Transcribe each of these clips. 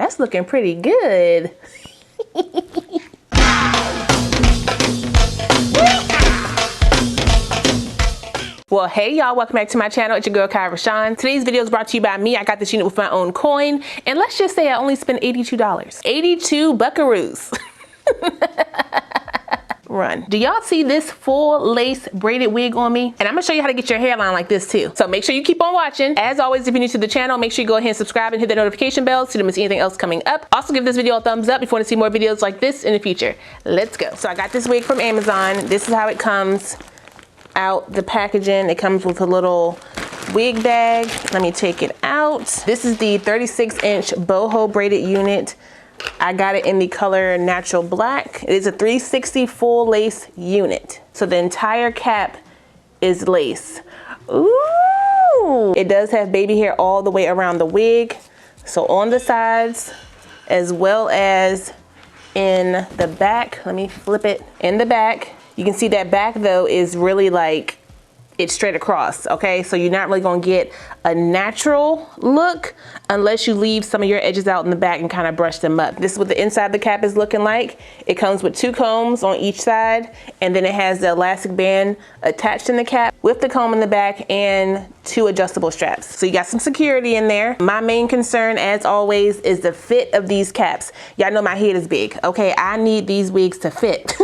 That's looking pretty good. Well, hey y'all, welcome back to my channel. It's your girl KIERASHON. Today's video is brought to you by me. I got this unit with my own coin, and let's just say I only spent $82. 82 buckaroos. Run. Do y'all see this full lace braided wig on me? And I'm gonna show you how to get your hairline like this too. So make sure you keep on watching. As always, if you're new to the channel, make sure you go ahead and subscribe and hit the notification bell so you don't miss anything else coming up. Also give this video a thumbs up if you want to see more videos like this in the future. Let's go. So I got this wig from Amazon. This is how it comes out the packaging. It comes with a little wig bag. Let me take it out. This is the 36-inch boho braided unit. I got it in the color natural black. It is a 360 full lace unit. So the entire cap is lace. Ooh! It does have baby hair all the way around the wig. So on the sides as well as in the back. Let me flip it. In the back, you can see that back though is really like it's straight across, okay? So you're not really gonna get a natural look unless you leave some of your edges out in the back and kind of brush them up. This is what the inside of the cap is looking like. It comes with 2 combs on each side, and then it has the elastic band attached in the cap with the comb in the back and 2 adjustable straps. So you got some security in there. My main concern, as always, is the fit of these caps. Y'all know my head is big, okay? I need these wigs to fit.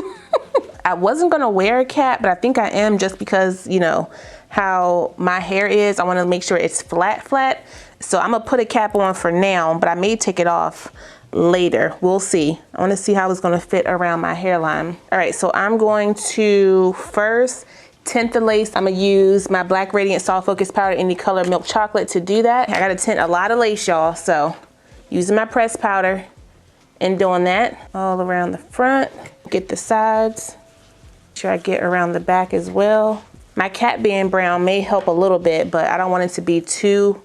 I wasn't gonna wear a cap, but I think I am just because, you know, how my hair is. I wanna make sure it's flat. So I'm gonna put a cap on for now, but I may take it off later. We'll see. I wanna see how it's gonna fit around my hairline. All right, so I'm going to first tint the lace. I'm gonna use my Black Radiant Soft Focus Powder in the color Milk Chocolate to do that. I gotta tint a lot of lace, y'all, so using my pressed powder and doing that all around the front. Get the sides. Sure I get around the back as well. My cap being brown may help a little bit, but I don't want it to be too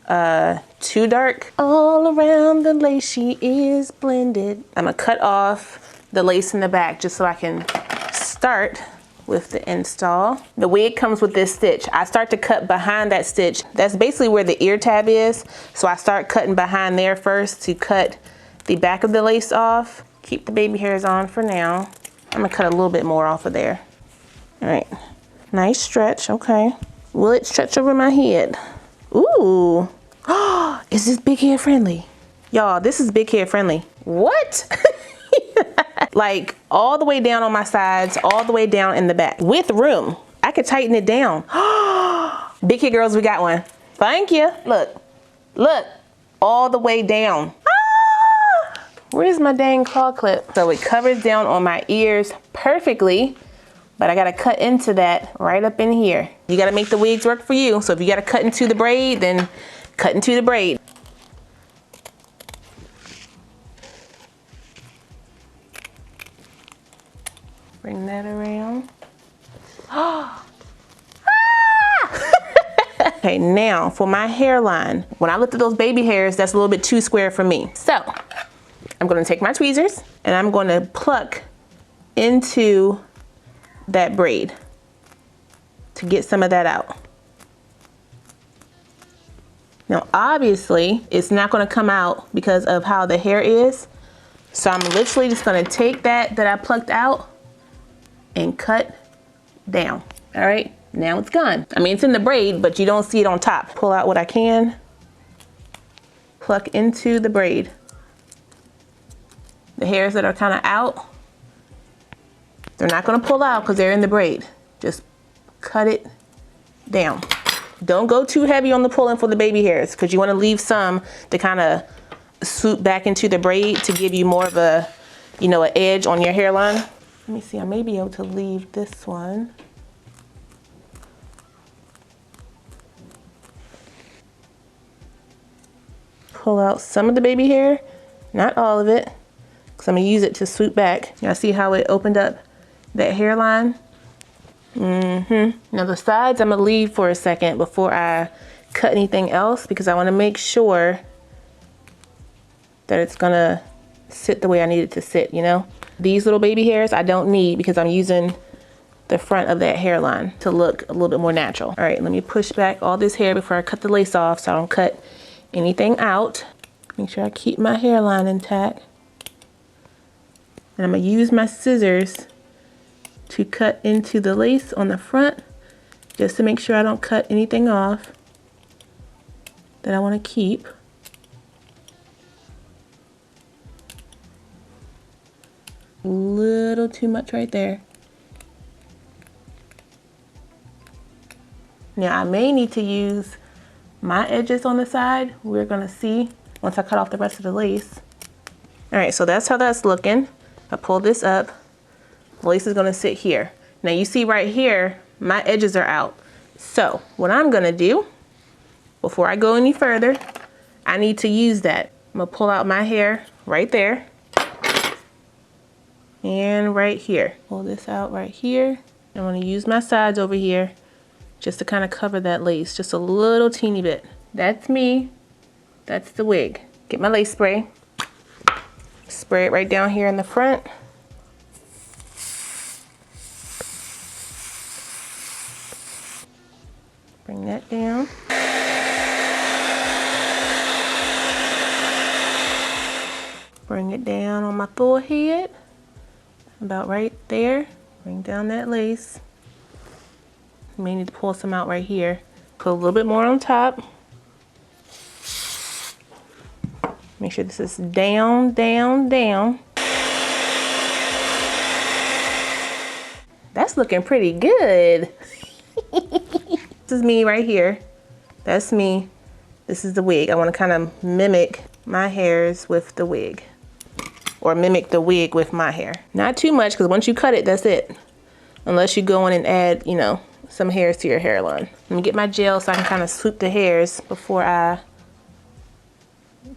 dark. All around the lace she is blended. I'm gonna cut off the lace in the back just so I can start with the install. The wig comes with this stitch. I start to cut behind that stitch. That's basically where the ear tab is. So I start cutting behind there first to cut the back of the lace off. Keep the baby hairs on for now. I'm gonna cut a little bit more off of there. All right, nice stretch, okay. Will it stretch over my head? Ooh, is this big hair friendly? Y'all, this is big hair friendly. What? Like all the way down on my sides, all the way down in the back with room. I could tighten it down. Big hair girls, we got one. Thank you. Look, all the way down. Where's my dang claw clip? So it covers down on my ears perfectly, but I gotta cut into that right up in here. You gotta make the wigs work for you. So if you gotta cut into the braid, then cut into the braid. Bring that around. Okay, now for my hairline. When I looked at those baby hairs, that's a little bit too square for me. So I'm gonna take my tweezers and I'm gonna pluck into that braid to get some of that out. Now, obviously, it's not gonna come out because of how the hair is. So I'm literally just gonna take that I plucked out and cut down. All right, now it's gone. I mean, it's in the braid, but you don't see it on top. Pull out what I can, pluck into the braid. The hairs that are kind of out, they're not gonna pull out because they're in the braid. Just cut it down. Don't go too heavy on the pulling for the baby hairs because you wanna leave some to kind of swoop back into the braid to give you more of a, you know, an edge on your hairline. Let me see, I may be able to leave this one. Pull out some of the baby hair, not all of it. So I'm gonna use it to swoop back. Y'all see how it opened up that hairline? Now the sides I'm gonna leave for a second before I cut anything else because I wanna make sure that it's gonna sit the way I need it to sit, you know? These little baby hairs I don't need because I'm using the front of that hairline to look a little bit more natural. All right, let me push back all this hair before I cut the lace off so I don't cut anything out. Make sure I keep my hairline intact. And I'm going to use my scissors to cut into the lace on the front, just to make sure I don't cut anything off that I want to keep. A little too much right there. Now I may need to use my edges on the side. We're gonna see once I cut off the rest of the lace. All right, so that's how that's looking. I pull this up. The lace is gonna sit here. Now you see right here, my edges are out. So what I'm gonna do, before I go any further, I need to use that. I'm gonna pull out my hair right there. And right here. Pull this out right here. I'm gonna use my sides over here just to kind of cover that lace, just a little teeny bit. That's me, that's the wig. Get my lace spray. Spray it right down here in the front. Bring that down. Bring it down on my forehead. About right there. Bring down that lace. You may need to pull some out right here. Put a little bit more on top. Make sure this is down, down, down. That's looking pretty good. This is me right here. That's me. This is the wig. I want to kind of mimic my hairs with the wig. Or mimic the wig with my hair. Not too much, because once you cut it, that's it. Unless you go in and add, you know, some hairs to your hairline. Let me get my gel so I can kind of swoop the hairs before I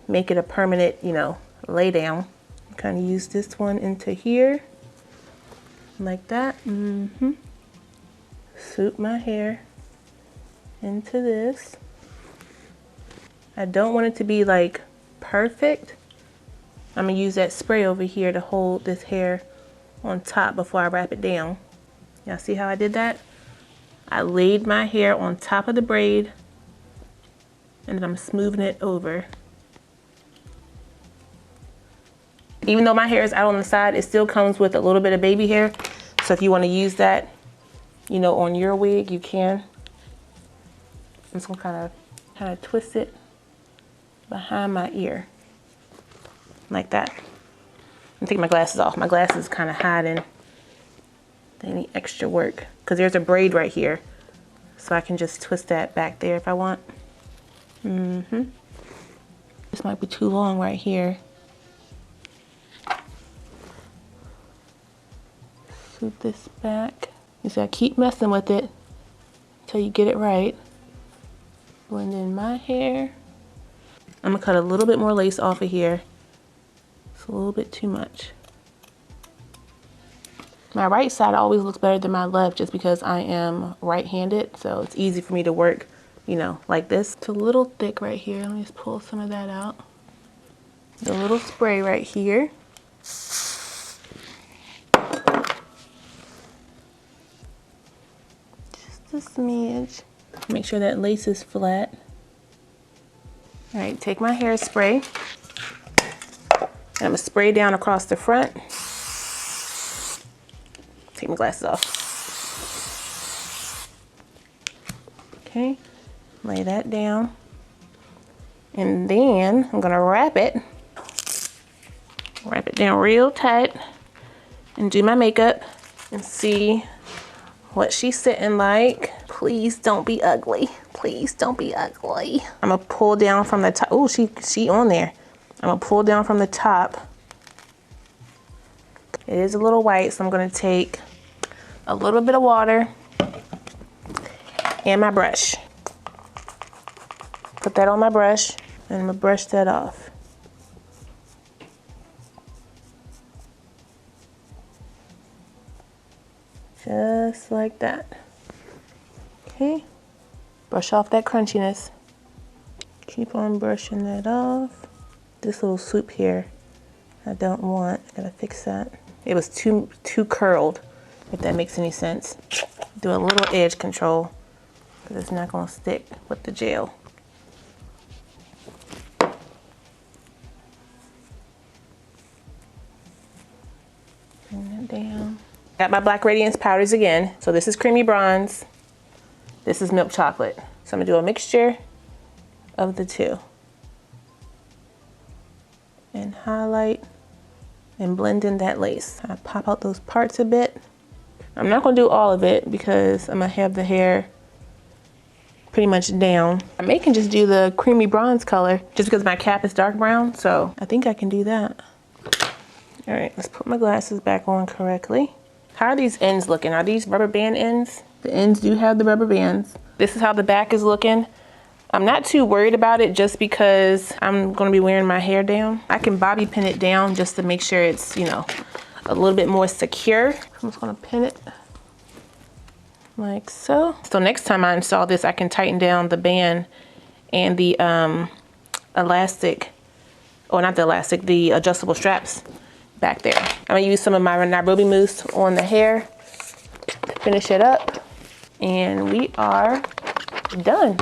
make it a permanent, you know, lay down. Kind of use this one into here. Like that. Swoop my hair into this. I don't want it to be like perfect. I'm gonna use that spray over here to hold this hair on top before I wrap it down. Y'all see how I did that? I laid my hair on top of the braid and then I'm smoothing it over. Even though my hair is out on the side, it still comes with a little bit of baby hair. So if you want to use that, you know, on your wig, you can. I'm just gonna kind of twist it behind my ear. Like that. I'm taking my glasses off. My glasses kind of hiding any extra work because there's a braid right here, so I can just twist that back there if I want. This might be too long right here. Swoop this back. You see, I keep messing with it until you get it right. Blend in my hair. I'm gonna cut a little bit more lace off of here. A little bit too much. My right side always looks better than my left just because I am right-handed, so it's easy for me to work, you know, like this. It's a little thick right here. Let me just pull some of that out. The little spray right here. Just a smidge. Make sure that lace is flat. All right, take my hairspray. And I'm gonna spray down across the front. Take my glasses off. Okay, lay that down. And then I'm gonna wrap it. Wrap it down real tight and do my makeup and see what she's sitting like. Please don't be ugly. Please don't be ugly. I'm gonna pull down from the top. Oh, she on there. I'm gonna pull down from the top. It is a little white, so I'm gonna take a little bit of water and my brush. Put that on my brush and I'm gonna brush that off. Just like that. Okay, brush off that crunchiness. Keep on brushing that off. This little swoop here, I don't want. I gotta fix that. It was too curled, if that makes any sense. Do a little edge control, because it's not gonna stick with the gel. Bring it down. Got my Black Radiance powders again. So this is Creamy Bronze. This is Milk Chocolate. So I'm gonna do a mixture of the two. And highlight and blend in that lace. I pop out those parts a bit. I'm not gonna do all of it because I'm gonna have the hair pretty much down. I may can just do the creamy bronze color just because my cap is dark brown, so I think I can do that. All right, let's put my glasses back on correctly. How are these ends looking? Are these rubber band ends? The ends do have the rubber bands. This is how the back is looking. I'm not too worried about it just because I'm gonna be wearing my hair down. I can bobby pin it down just to make sure it's, you know, a little bit more secure. I'm just gonna pin it like so. So next time I install this, I can tighten down the band and the elastic, or not the elastic, the adjustable straps back there. I'm gonna use some of my Nairobi mousse on the hair to finish it up. And we are done.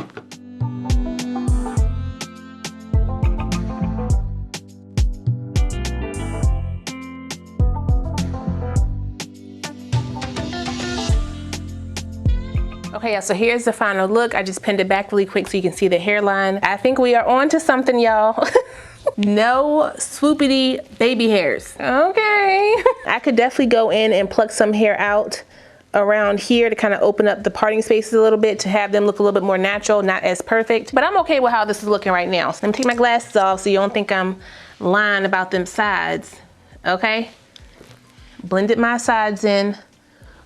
Okay, so here's the final look. I just pinned it back really quick so you can see the hairline. I think we are on to something, y'all. No swoopity baby hairs. Okay. I could definitely go in and pluck some hair out around here to kind of open up the parting spaces a little bit to have them look a little bit more natural, not as perfect. But I'm okay with how this is looking right now. So let me take my glasses off so you don't think I'm lying about them sides. Okay? Blended my sides in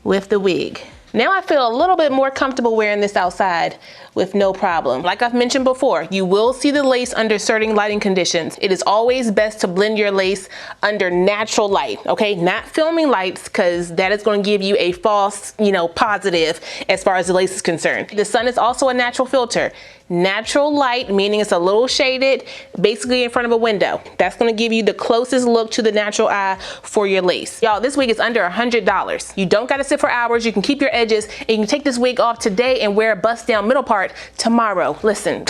with the wig. Now I feel a little bit more comfortable wearing this outside with no problem. Like I've mentioned before, you will see the lace under certain lighting conditions. It is always best to blend your lace under natural light, okay? Not filming lights, because that is going to give you a false, you know, positive as far as the lace is concerned. The sun is also a natural filter. Natural light, meaning it's a little shaded, basically in front of a window. That's gonna give you the closest look to the natural eye for your lace. Y'all, this wig is under $100. You don't gotta sit for hours. You can keep your edges, and you can take this wig off today and wear a bust down middle part tomorrow. Listen.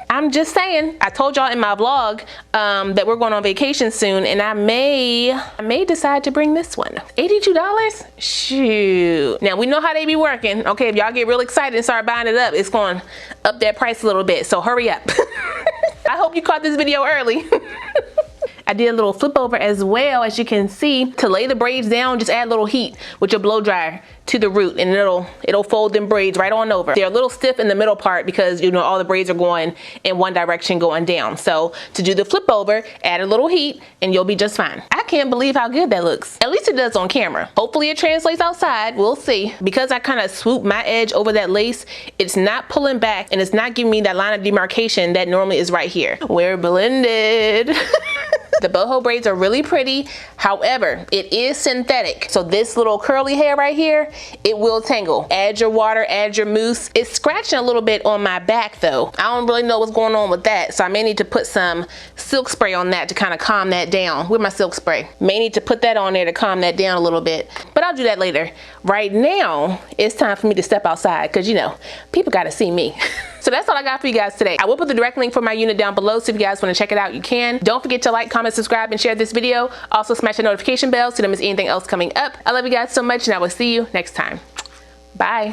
I'm just saying, I told y'all in my vlog that we're going on vacation soon, and I may decide to bring this one. $82? Shoot. Now we know how they be working. Okay, if y'all get real excited and start buying it up, it's going to up that price a little bit, so hurry up. I hope you caught this video early. I did a little flip over as well, as you can see. To lay the braids down, just add a little heat with your blow dryer to the root, and it'll fold them braids right on over. They're a little stiff in the middle part because, you know, all the braids are going in one direction going down. So to do the flip over, add a little heat and you'll be just fine. I can't believe how good that looks. At least it does on camera. Hopefully it translates outside. We'll see. Because I kind of swoop my edge over that lace, it's not pulling back and it's not giving me that line of demarcation that normally is right here. We're blended. The boho braids are really pretty. However, it is synthetic. So this little curly hair right here, it will tangle. Add your water, add your mousse. It's scratching a little bit on my back though. I don't really know what's going on with that. So I may need to put some silk spray on that to kind of calm that down. With my silk spray. May need to put that on there to calm that down a little bit. But I'll do that later. Right now, it's time for me to step outside because, you know, people got to see me. So that's all I got for you guys today. I will put the direct link for my unit down below, so if you guys want to check it out, you can. Don't forget to like, comment, subscribe, and share this video. Also smash the notification bell so you don't miss anything else coming up. I love you guys so much, and I will see you next time. Bye.